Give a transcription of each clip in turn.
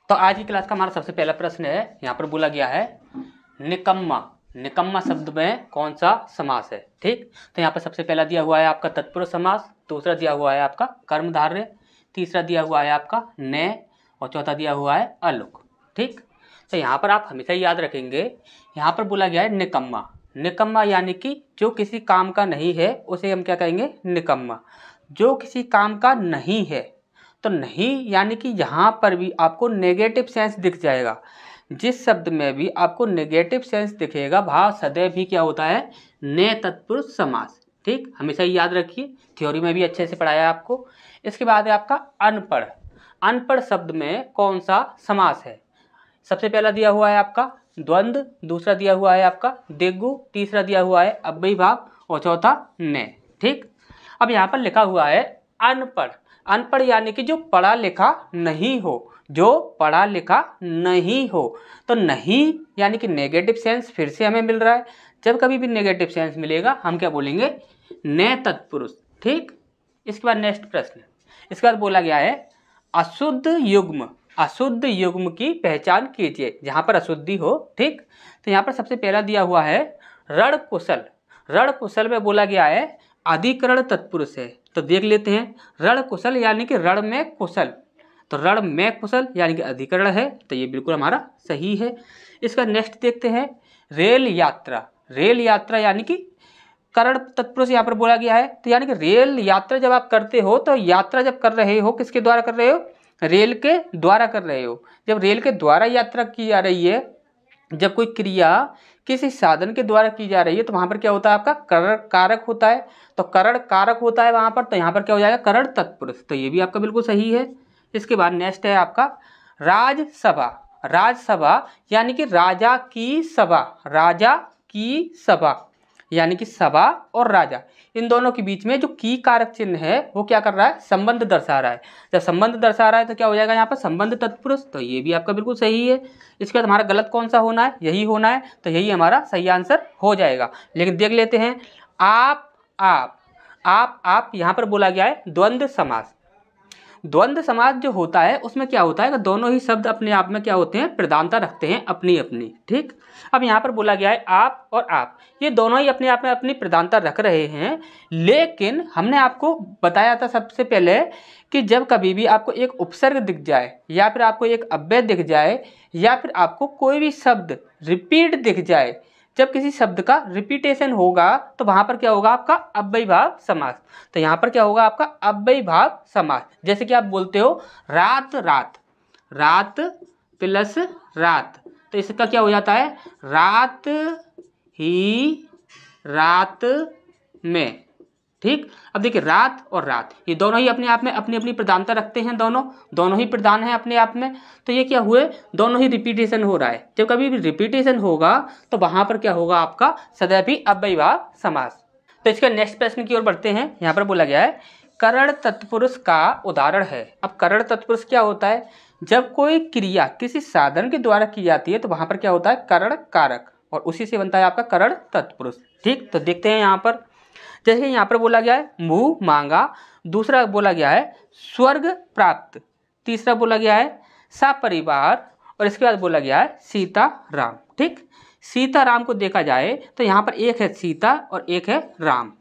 तो आज की क्लास का हमारा सबसे पहला प्रश्न है, यहाँ पर बोला गया है निकम्मा। निकम्मा शब्द में कौन सा समास है। ठीक, तो यहाँ पर सबसे पहला दिया हुआ है आपका तत्पुरुष समास, दूसरा दिया हुआ है आपका कर्मधारय, तीसरा दिया हुआ है आपका ने, और चौथा दिया हुआ है अलोक। ठीक, तो यहाँ पर आप हमेशा याद रखेंगे, यहाँ पर बोला गया है निकम्मा। निकम्मा यानी कि जो किसी काम का नहीं है उसे हम क्या कहेंगे, निकम्मा। जो किसी काम का नहीं है, तो नहीं यानी कि यहाँ पर भी आपको नेगेटिव सेंस दिख जाएगा। जिस शब्द में भी आपको नेगेटिव सेंस दिखेगा वहाँ सदैव भी क्या होता है, ने तत्पुरुष समास। ठीक, हमेशा ही याद रखिए, थ्योरी में भी अच्छे से पढ़ाया आपको। इसके बाद है आपका अनपढ़। अनपढ़ शब्द में कौन सा समास है। सबसे पहला दिया हुआ है आपका द्वंद्व, दूसरा दिया हुआ है आपका दिग्गु, तीसरा दिया हुआ है अव्ययी भाव और चौथा ने। ठीक, अब यहाँ पर लिखा हुआ है अनपढ़। अनपढ़ यानी कि जो पढ़ा लिखा नहीं हो, जो पढ़ा लिखा नहीं हो। तो नहीं यानी कि नेगेटिव सेंस फिर से हमें मिल रहा है। जब कभी भी नेगेटिव सेंस मिलेगा हम क्या बोलेंगे, ने तत्पुरुष। ठीक, इसके बाद नेक्स्ट प्रश्न, इसके बाद बोला गया है अशुद्ध युग्म। अशुद्ध युग्म की पहचान कीजिए, जहाँ पर अशुद्धि हो। ठीक, तो यहाँ पर सबसे पहला दिया हुआ है रण कुशल। रण कुशल में बोला गया है अधिकरण तत्पुरुष है। तो देख लेते हैं, रण कुशल यानी कि रण में कुशल, तो रण में कुशल यानी कि अधिकरण है, तो ये बिल्कुल हमारा सही है। इसका नेक्स्ट देखते हैं रेल यात्रा। रेल यात्रा यानी कि करण तत्पुरुष यहाँ पर बोला गया है। तो यानी कि रेल यात्रा जब आप करते हो, तो यात्रा जब कर रहे हो किसके द्वारा कर रहे हो, रेल के द्वारा कर रहे हो। जब रेल के द्वारा यात्रा की जा रही है, जब कोई क्रिया किसी साधन के द्वारा की जा रही है, तो वहाँ पर क्या होता है, आपका करण कारक होता है। तो करण कारक होता है वहाँ पर, तो यहाँ पर क्या हो जाएगा, करण तत्पुरुष। तो ये भी आपका बिल्कुल सही है। इसके बाद नेक्स्ट है आपका राजसभा। राजसभा यानी कि राजा की सभा। राजा की सभा यानी कि सभा और राजा, इन दोनों के बीच में जो की कारक चिन्ह है वो क्या कर रहा है, संबंध दर्शा रहा है। जब संबंध दर्शा रहा है तो क्या हो जाएगा यहाँ पर, संबंध तत्पुरुष। तो ये भी आपका बिल्कुल सही है। इसके बाद हमारा गलत कौन सा होना है, यही होना है, तो यही हमारा सही आंसर हो जाएगा। लेकिन देख लेते हैं आप यहाँ पर बोला गया है द्वंद्व समास। द्वंद्व समास जो होता है उसमें क्या होता है कि दोनों ही शब्द अपने आप में क्या होते हैं, प्रधानता रखते हैं अपनी अपनी। ठीक, अब यहाँ पर बोला गया है आप और आप, ये दोनों ही अपने आप में अपनी प्रधानता रख रहे हैं। लेकिन हमने आपको बताया था सबसे पहले कि जब कभी भी आपको एक उपसर्ग दिख जाए, या फिर आपको एक अव्यय दिख जाए, या फिर आपको कोई भी शब्द रिपीट दिख जाए, जब किसी शब्द का रिपीटेशन होगा तो वहाँ पर क्या होगा, आपका अव्ययी भाव समास। तो यहाँ पर क्या होगा, आपका अव्ययी भाव समास। जैसे कि आप बोलते हो रात रात, रात प्लस रात, तो इसका क्या हो जाता है, रात ही रात में। ठीक, अब देखिए रात और रात ये दोनों ही अपने आप में अपनी अपनी प्रधानता रखते हैं, दोनों ही प्रधान हैं अपने आप में। तो ये क्या हुए, दोनों ही रिपीटेशन हो रहा है। जब कभी भी रिपीटेशन होगा तो वहां पर क्या होगा, आपका सदैव ही अव्ययी भाव समास। तो इसके नेक्स्ट प्रश्न की ओर बढ़ते हैं। यहाँ पर बोला गया है करण तत्पुरुष का उदाहरण है। अब करण तत्पुरुष क्या होता है, जब कोई क्रिया किसी साधन के द्वारा की जाती है तो वहां पर क्या होता है, करण कारक, और उसी से बनता है आपका करण तत्पुरुष। ठीक, तो देखते हैं यहाँ पर, जैसे यहाँ पर बोला गया है मुंह मांगा, दूसरा बोला गया है स्वर्ग प्राप्त, तीसरा बोला गया है सपरिवार, और इसके बाद बोला गया है सीता राम। ठीक, सीता राम को देखा जाए तो यहाँ पर एक है सीता और एक है राम।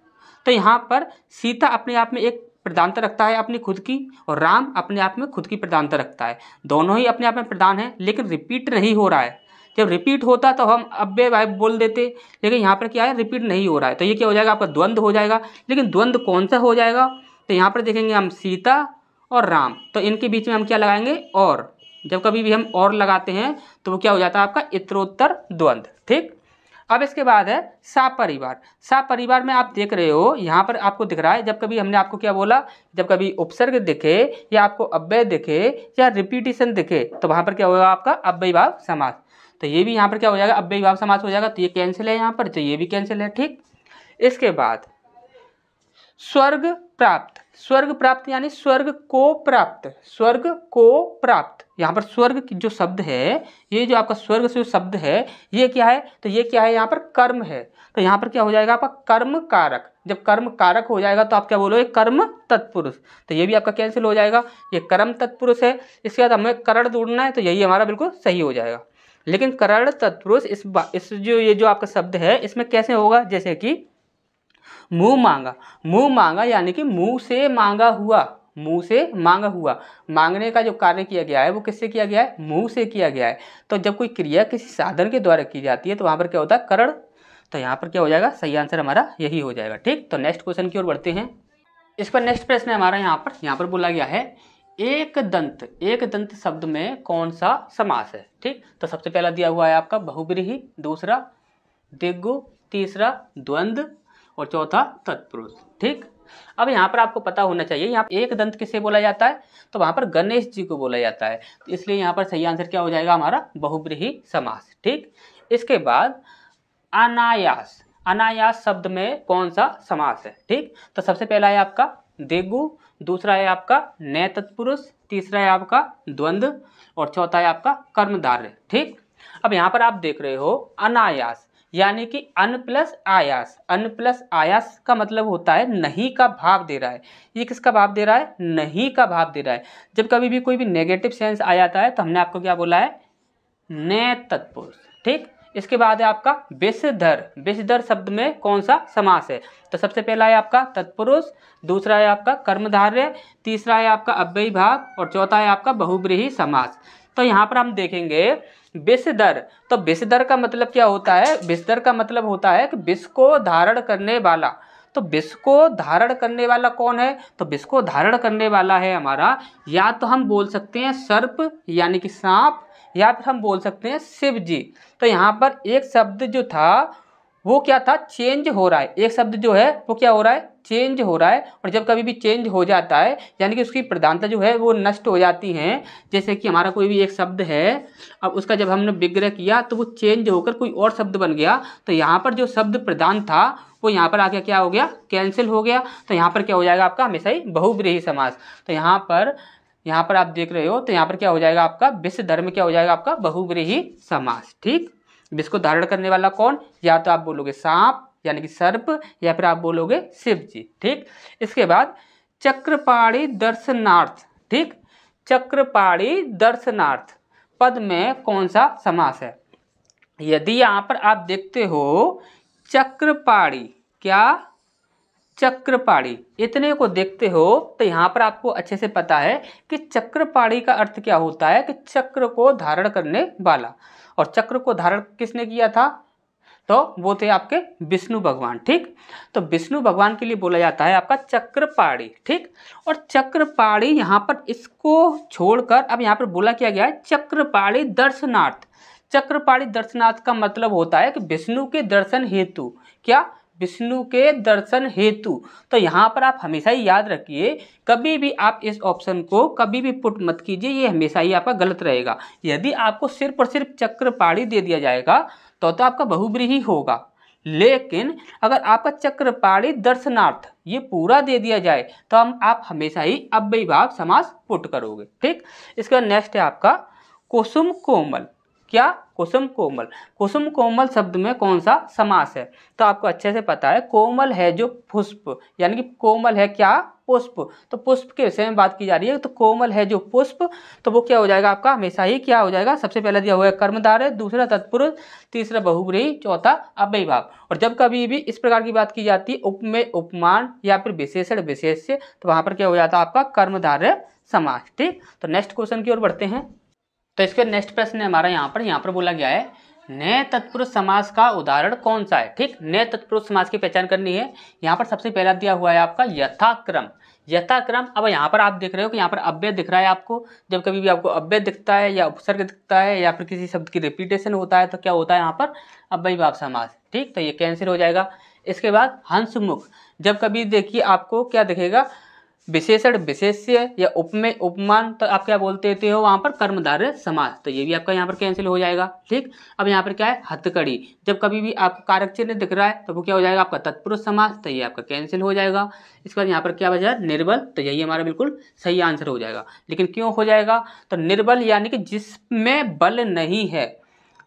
तो यहाँ पर सीता अपने आप में एक प्रधानता रखता है अपनी खुद की, और राम अपने आप में खुद की प्रधानता रखता है। दोनों ही अपने आप में प्रधान है, लेकिन रिपीट नहीं हो रहा है। जब रिपीट होता तो हम अव्यय भाव बोल देते, लेकिन यहाँ पर क्या है, रिपीट नहीं हो रहा है, तो ये क्या हो जाएगा, आपका द्वंद्व हो जाएगा। लेकिन द्वंद्व कौन सा हो जाएगा, तो यहाँ पर देखेंगे हम सीता और राम, तो इनके बीच में हम क्या लगाएंगे, और। जब कभी भी हम और लगाते हैं तो वो क्या हो जाता है, आपका इतरोत्तर द्वंद्व। ठीक, अब इसके बाद है सपरिवार। सपरिवार में आप देख रहे हो यहाँ पर आपको दिख रहा है, जब कभी हमने आपको क्या बोला, जब कभी उपसर्ग दिखे या आपको अव्यय दिखे या रिपीटेशन दिखे तो वहाँ पर क्या होगा, आपका अव्ययी भाव समास। तो ये भी यहाँ पर क्या हो जाएगा, अव्ययी भाव समास हो जाएगा। तो ये कैंसिल है यहाँ पर, तो ये भी कैंसिल है। ठीक, इसके बाद स्वर्ग प्राप्त, स्वर्ग प्राप्त यानी स्वर्ग को प्राप्त, स्वर्ग को प्राप्त। यहाँ पर स्वर्ग की जो शब्द है, ये जो आपका स्वर्ग से जो शब्द है ये क्या है, तो ये क्या है, यहाँ पर कर्म है। तो यहाँ पर क्या हो जाएगा आपका कर्म कारक। जब कर्म कारक हो जाएगा तो आप क्या बोलोगे, कर्म तत्पुरुष। तो ये भी आपका कैंसिल हो जाएगा, ये कर्म तत्पुरुष है। इसके बाद हमें करण ढूंढना है, तो यही हमारा बिल्कुल सही हो जाएगा। लेकिन करण तत्पुरुष इस जो ये जो आपका शब्द है इसमें कैसे होगा, जैसे कि मुंह मांगा, मुंह मांगा यानी कि मुंह से मांगा हुआ, मुंह से मांगा हुआ। मांगने का जो कार्य किया गया है वो किससे किया गया है, मुंह से किया गया है। तो जब कोई क्रिया किसी साधन के द्वारा की जाती है तो वहाँ पर क्या होता है, करण। तो यहाँ पर क्या हो जाएगा, सही आंसर हमारा यही हो जाएगा। ठीक, तो नेक्स्ट क्वेश्चन की ओर बढ़ते हैं। इस पर नेक्स्ट प्रश्न है हमारा यहाँ पर बोला गया है एक दंत शब्द में कौन सा समास है। ठीक, तो सबसे पहला दिया हुआ है आपका बहुब्रीहि, दूसरा दिग्गु, तीसरा द्वंद्व और चौथा तत्पुरुष। ठीक, अब यहाँ पर आपको पता होना चाहिए यहाँ एक दंत किसे बोला जाता है, तो वहाँ पर गणेश जी को बोला जाता है। तो इसलिए यहाँ पर सही आंसर क्या हो जाएगा हमारा, बहुब्रीहि समास। ठीक, इसके बाद अनायास, अनायास शब्द में कौन सा समास है। ठीक, तो सबसे पहला है आपका दिग्गु, दूसरा है आपका नय तत्पुरुष, तीसरा है आपका द्वंद्व और चौथा है आपका कर्मधारय। ठीक, अब यहाँ पर आप देख रहे हो अनायास यानी कि अन प्लस आयास। अन प्लस आयास का मतलब होता है नहीं का भाव दे रहा है। ये किसका भाव दे रहा है, नहीं का भाव दे रहा है। जब कभी भी कोई भी नेगेटिव सेंस आ जाता है तो हमने आपको क्या बोला है, नय तत्पुरुष। ठीक, इसके बाद है आपका विषधर, विषधर शब्द में कौन सा समास है, तो सबसे पहला है आपका तत्पुरुष, दूसरा है आपका कर्मधारय, तीसरा है आपका अव्ययी भाव और चौथा है आपका बहुब्रीहि समास। तो यहाँ पर हम देखेंगे विषधर, तो विषधर का मतलब क्या होता है, विषधर का मतलब होता है कि विष को धारण करने वाला। तो विष को धारण करने वाला कौन है, तो विष को धारण करने वाला है हमारा, या तो हम बोल सकते हैं सर्प यानी कि सांप, या फिर हम बोल सकते हैं शिव जी। तो यहाँ पर एक शब्द जो था वो क्या था, चेंज हो रहा है। एक शब्द जो है वो क्या हो रहा है, चेंज हो रहा है। और जब कभी भी चेंज हो जाता है यानी कि उसकी प्रधानता जो है वो नष्ट हो जाती है। जैसे कि हमारा कोई भी एक शब्द है, अब उसका जब हमने विग्रह किया तो वो चेंज होकर कोई और शब्द बन गया, तो यहाँ पर जो शब्द प्रधान था वो यहाँ पर आके क्या हो गया, कैंसिल हो गया। तो यहाँ पर क्या हो जाएगा आपका हमेशा ही बहुब्रीहि समास। तो यहाँ पर आप देख रहे हो, तो यहाँ पर क्या हो जाएगा आपका विषधर में क्या हो जाएगा आपका बहुब्रीहि समास। ठीक, विष को धारण करने वाला कौन, या तो आप बोलोगे सांप यानी कि सर्प, या फिर आप बोलोगे शिव जी। ठीक, इसके बाद चक्रपाणी दर्शनार्थ। ठीक, चक्रपाणी दर्शनार्थ पद में कौन सा समास है। यदि यहाँ पर आप देखते हो चक्रपाणी, क्या चक्रपाणी, इतने को देखते हो तो यहाँ पर आपको अच्छे से पता है कि चक्रपाणी का अर्थ क्या होता है, कि चक्र को धारण करने वाला। और चक्र को धारण किसने किया था, तो वो थे आपके विष्णु भगवान। ठीक, तो विष्णु भगवान के लिए बोला जाता है आपका चक्रपाणी। ठीक, और चक्रपाणी यहाँ पर इसको छोड़कर अब यहाँ पर बोला क्या गया है, चक्रपाणी दर्शनार्थ। चक्रपाणी दर्शनार्थ का मतलब होता है कि विष्णु के दर्शन हेतु, क्या, विष्णु के दर्शन हेतु। तो यहाँ पर आप हमेशा ही याद रखिए, कभी भी आप इस ऑप्शन को कभी भी पुट मत कीजिए, ये हमेशा ही आपका गलत रहेगा। यदि आपको सिर्फ और सिर्फ चक्रपाणी दे दिया जाएगा तो आपका बहुब्रीहि होगा, लेकिन अगर आपका चक्रपाणी दर्शनार्थ ये पूरा दे दिया जाए तो आप हमेशा ही अव्ययी भाव समास पुट करोगे। ठीक, इसके बाद नेक्स्ट है आपका कुसुम कोमल। क्या, कुसुम कोमल। कुसुम कोमल शब्द में कौन सा समास है, तो आपको अच्छे से पता है कोमल है जो पुष्प, यानी कि कोमल है क्या, पुष्प। तो पुष्प के विषय में बात की जा रही है, तो कोमल है जो पुष्प, तो वो क्या हो जाएगा आपका हमेशा ही क्या हो जाएगा, सबसे पहले दिया हुआ है कर्मधारय, दूसरा तत्पुरुष, तीसरा बहुब्रीहि, चौथा अव्ययी भाव। और जब कभी भी इस प्रकार की बात की जाती है उपमेय उपमान या फिर विशेषण विशेष्य, तो वहां पर क्या हो जाता है आपका कर्मधारय समास। ठीक, तो नेक्स्ट क्वेश्चन की ओर बढ़ते हैं। तो इसके नेक्स्ट प्रश्न है हमारा यहाँ पर बोला गया है नए तत्पुरुष समास का उदाहरण कौन सा है। ठीक, नए तत्पुरुष समास की पहचान करनी है। यहाँ पर सबसे पहला दिया हुआ है आपका यथाक्रम। यथाक्रम, अब यहाँ पर आप देख रहे हो कि यहाँ पर अव्यय दिख रहा है आपको। जब कभी भी आपको अव्यय दिखता है या उपसर्ग दिखता है या फिर किसी शब्द की रिपीटेशन होता है तो क्या होता है यहाँ पर अव्ययी भाव समास। ठीक, तो ये कैंसिल हो जाएगा। इसके बाद हंसमुख, जब कभी देखिए आपको क्या दिखेगा, विशेषण विशेष्य या उपमेय उपमान, तो आप क्या बोलते हो वहाँ पर कर्मधारय समास, तो ये भी आपका यहाँ पर कैंसिल हो जाएगा। ठीक, अब यहाँ पर क्या है हथकड़ी, जब कभी भी आपको कारक चिन्ह दिख रहा है तो वो क्या हो जाएगा आपका तत्पुरुष समास, तो ये आपका कैंसिल हो जाएगा। इसके बाद यहाँ पर क्या बचा निर्बल, तो यही हमारा बिल्कुल सही आंसर हो जाएगा। लेकिन क्यों हो जाएगा, तो निर्बल यानी कि जिसमें बल नहीं है,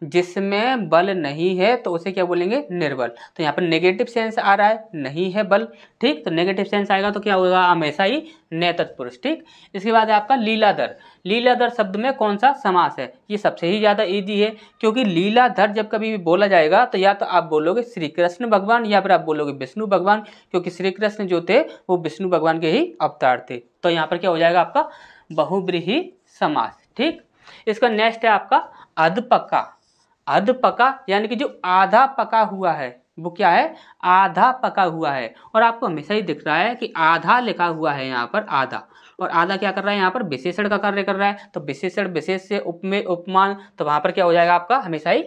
जिसमें बल नहीं है तो उसे क्या बोलेंगे निर्बल। तो यहाँ पर नेगेटिव सेंस आ रहा है, नहीं है बल। ठीक, तो नेगेटिव सेंस आएगा तो क्या होगा हमेशा ही न तत्पुरुष। ठीक, इसके बाद है आपका लीलाधर। लीलाधर शब्द में कौन सा समास है, ये सबसे ही ज़्यादा इजी है, क्योंकि लीलाधर जब कभी भी बोला जाएगा तो या तो आप बोलोगे श्री कृष्ण भगवान या फिर आप बोलोगे विष्णु भगवान, क्योंकि श्री कृष्ण जो थे वो विष्णु भगवान के ही अवतार थे। तो यहाँ पर क्या हो जाएगा आपका बहुब्रीहि समास। ठीक, इसका नेक्स्ट है आपका अधपका। अधपका यानी कि जो आधा पका हुआ है वो क्या है आधा पका हुआ है, और आपको हमेशा ही दिख रहा है कि आधा लिखा हुआ है यहाँ पर आधा, और आधा क्या कर रहा है यहाँ पर विशेषण का कार्य कर रहा है, तो विशेषण विशेष्य उपमेय उपमान, तो वहाँ पर क्या हो जाएगा आपका हमेशा ही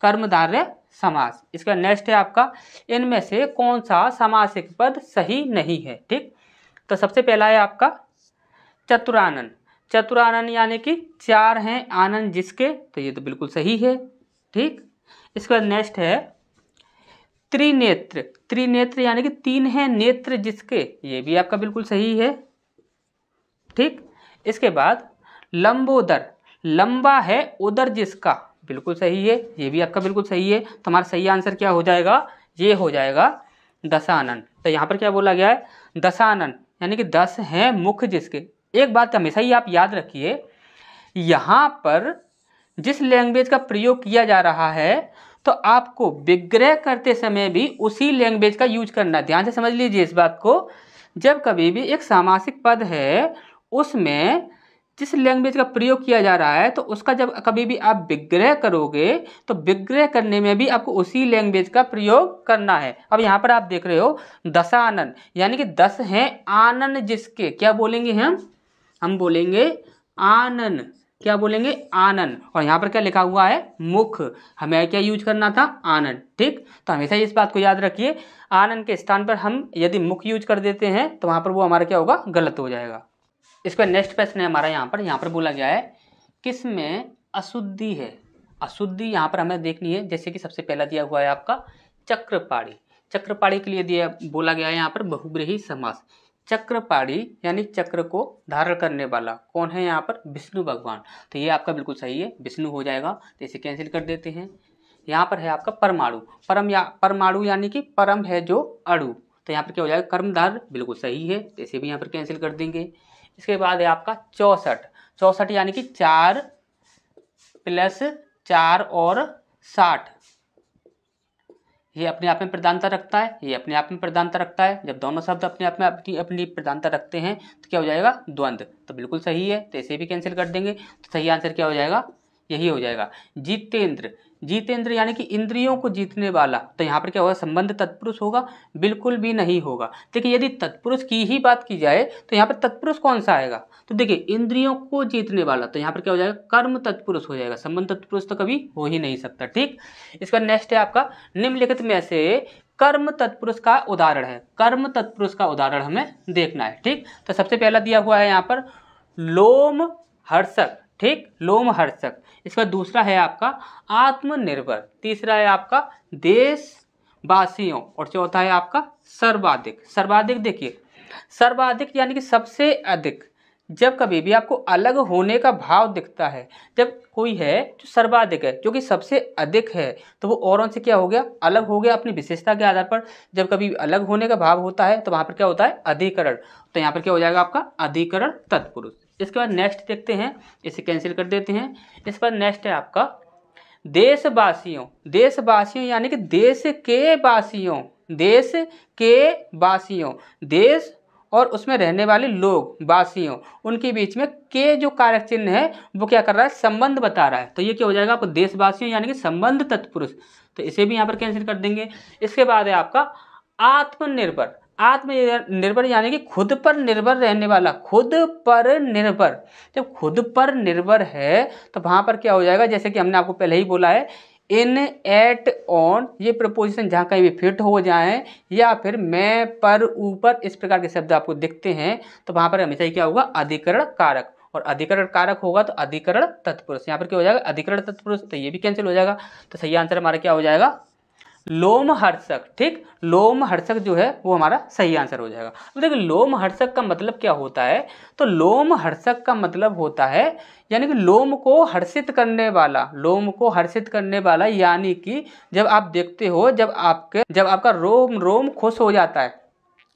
कर्मधारय समास। इसका नेक्स्ट है आपका इनमें से कौन सा समासिक पद सही नहीं है। ठीक, तो सबसे पहला है आपका चतुरानन। चतुरानन यानी कि चार हैं आनंद जिसके, तो ये तो बिल्कुल सही है। ठीक, इसके बाद नेक्स्ट है त्रिनेत्र। त्रिनेत्र यानी कि तीन है नेत्र जिसके, ये भी आपका बिल्कुल सही है। ठीक, इसके बाद लंबोदर, लंबा है उदर जिसका, बिल्कुल सही है, ये भी आपका बिल्कुल सही है। तो हमारा सही आंसर क्या हो जाएगा, ये हो जाएगा दशानन। तो यहाँ पर क्या बोला गया है दशानन यानी कि 10 हैं मुख जिसके। एक बात हमेशा ही आप याद रखिए, यहाँ पर जिस लैंग्वेज का प्रयोग किया जा रहा है तो आपको विग्रह करते समय भी उसी लैंग्वेज का यूज करना, ध्यान से समझ लीजिए इस बात को। जब कभी भी एक सामासिक पद है उसमें जिस लैंग्वेज का प्रयोग किया जा रहा है तो उसका जब कभी भी आप विग्रह करोगे तो विग्रह करने में भी आपको उसी लैंग्वेज का प्रयोग करना है। अब यहाँ पर आप देख रहे हो दशानन यानी कि 10 हैं आनन जिसके, क्या बोलेंगे हम बोलेंगे आनन, क्या बोलेंगे आनन, और यहाँ पर क्या लिखा हुआ है मुख, हमें क्या यूज करना था आनन। ठीक, तो हमेशा इस बात को याद रखिए, आनन के स्थान पर हम यदि मुख यूज कर देते हैं तो वहाँ पर वो हमारा क्या होगा गलत हो जाएगा। इसका नेक्स्ट प्रश्न है हमारा यहाँ पर बोला गया है किसमें अशुद्धि है। अशुद्धि यहाँ पर हमें देखनी है, जैसे कि सबसे पहला दिया हुआ है आपका चक्रपाणी। चक्रपाणी के लिए बोला गया है यहाँ पर बहुब्रीहि समास। चक्रपाणी यानी चक्र को धारण करने वाला कौन है यहाँ पर विष्णु भगवान, तो ये आपका बिल्कुल सही है, विष्णु हो जाएगा। तो इसे कैंसिल कर देते हैं। यहाँ पर है आपका परमाणु। परमाणु यानी कि परम है जो अणु, तो यहाँ पर क्या हो जाएगा कर्मधार, बिल्कुल सही है, तो इसे भी यहाँ पर कैंसिल कर देंगे। इसके बाद है आपका 64। 64 यानी कि 4 + 4 और 60, ये अपने आप में प्रधानता रखता है, ये अपने आप में प्रधानता रखता है। जब दोनों शब्द अपने आप में अपनी अपनी प्रधानता रखते हैं तो क्या हो जाएगा द्वंद्व, तो बिल्कुल सही है, तो इसे भी कैंसिल कर देंगे। तो सही आंसर क्या हो जाएगा, यही हो जाएगा जितेंद्र। जितेंद्र यानी कि इंद्रियों को जीतने वाला, तो यहाँ पर क्या होगा संबंध तत्पुरुष होगा, बिल्कुल भी नहीं होगा। देखिए यदि तत्पुरुष की ही बात की जाए तो यहाँ पर तत्पुरुष कौन सा आएगा, तो देखिए इंद्रियों को जीतने वाला, तो यहाँ पर क्या हो जाएगा कर्म तत्पुरुष हो जाएगा, संबंध तत्पुरुष तो कभी हो ही नहीं सकता। ठीक, इसका नेक्स्ट है आपका निम्नलिखित में से कर्म तत्पुरुष का उदाहरण है। कर्म तत्पुरुष का उदाहरण हमें देखना है। ठीक, तो सबसे पहला दिया हुआ है यहाँ पर लोम हर्षक। ठीक, लोम हर्षक। इसका दूसरा है आपका आत्मनिर्भर, तीसरा है आपका देशवासियों, और चौथा है आपका सर्वाधिक। सर्वाधिक देखिए सर्वाधिक यानी कि सबसे अधिक, जब कभी भी आपको अलग होने का भाव दिखता है, जब कोई है जो सर्वाधिक है जो कि सबसे अधिक है तो वो औरों से क्या हो गया अलग हो गया अपनी विशेषता के आधार पर। जब कभी अलग होने का भाव होता है तो वहाँ पर क्या होता है अधिकरण, तो यहाँ पर क्या हो जाएगा आपका अधिकरण तत्पुरुष। इसके बाद नेक्स्ट देखते हैं, इसे कैंसिल कर देते हैं। इस पर नेक्स्ट है आपका देशवासियों। देशवासियों यानी कि देश के वासियों, देश के वासियों, देश और उसमें रहने वाले लोग वासियों, उनके बीच में के जो कारक चिन्ह है वो क्या कर रहा है संबंध बता रहा है, तो ये क्या हो जाएगा आपको देशवासियों यानी कि संबंध तत्पुरुष, तो इसे भी यहाँ पर कैंसिल कर देंगे। इसके बाद है आपका आत्मनिर्भर। आत्मनिर्भर यानी कि खुद पर निर्भर रहने वाला, खुद पर निर्भर। जब खुद पर निर्भर है तो वहाँ पर क्या हो जाएगा, जैसे कि हमने आपको पहले ही बोला है इन, एट, ऑन ये प्रपोजिशन जहाँ कहीं भी फिट हो जाएं या फिर मैं, पर, ऊपर इस प्रकार के शब्द आपको दिखते हैं तो वहाँ पर हमेशा ही क्या होगा, अधिकरण कारक। और अधिकरण कारक होगा तो अधिकरण तत्पुरुष। यहाँ पर क्या हो जाएगा, अधिकरण तत्पुरुष, तो ये भी कैंसिल हो जाएगा। तो सही आंसर हमारा क्या हो जाएगा, लोमहर्षक। ठीक, लोमहर्षक जो है वो हमारा सही आंसर हो जाएगा। तो देखिए लोमहर्षक का मतलब क्या होता है, तो लोमहर्षक का मतलब होता है यानी कि लोम को हर्षित करने वाला, लोम को हर्षित करने वाला, यानी कि जब आप देखते हो, जब आपका रोम रोम खुश हो जाता है,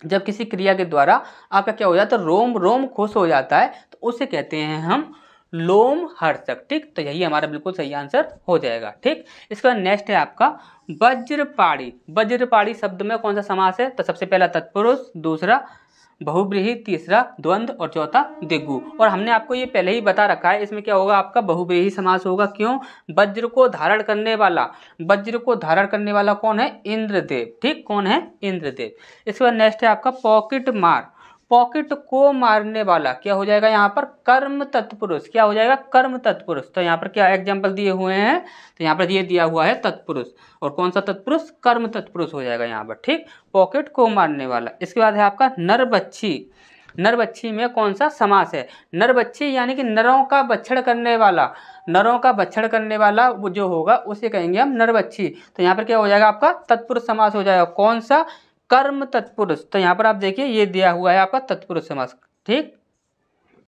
जब किसी क्रिया के द्वारा आपका क्या हो जाता है, रोम रोम खुश हो जाता है, तो उसे कहते हैं हम लोमहर्षक। ठीक, तो यही हमारा बिल्कुल सही आंसर हो जाएगा। ठीक, इसके बाद नेक्स्ट है आपका वज्रपाणी। वज्रपाणी शब्द में कौन सा समास है, तो सबसे पहला तत्पुरुष, दूसरा बहुव्रीहि, तीसरा द्वंद्व और चौथा दिगु। और हमने आपको ये पहले ही बता रखा है, इसमें क्या होगा, आपका बहुव्रीहि समास होगा। क्यों, वज्र को धारण करने वाला, वज्र को धारण करने वाला कौन है, इंद्रदेव। ठीक, कौन है, इंद्रदेव। इसके बाद नेक्स्ट है आपका पॉकेट मार। पॉकेट को मारने वाला क्या हो जाएगा, यहाँ पर कर्म तत्पुरुष। क्या हो जाएगा, कर्म तत्पुरुष। तो यहाँ पर क्या एग्जाम्पल दिए हुए हैं, तो यहाँ पर ये दिया हुआ है तत्पुरुष, और कौन सा तत्पुरुष, कर्म तत्पुरुष हो जाएगा यहाँ पर। ठीक, पॉकेट को मारने वाला। इसके बाद है आपका नरबच्छी। नरबच्छी में कौन सा समास है, नरबच्छी यानी कि नरों का बच्छड़ करने वाला, नरों का बच्छड़ करने वाला वो जो होगा उसे कहेंगे हम नरबच्छी। तो यहाँ पर क्या हो जाएगा, आपका तत्पुरुष समास हो जाएगा। कौन सा, कर्म तत्पुरुष। तो यहाँ पर आप देखिए ये दिया हुआ है आपका तत्पुरुष समास। ठीक,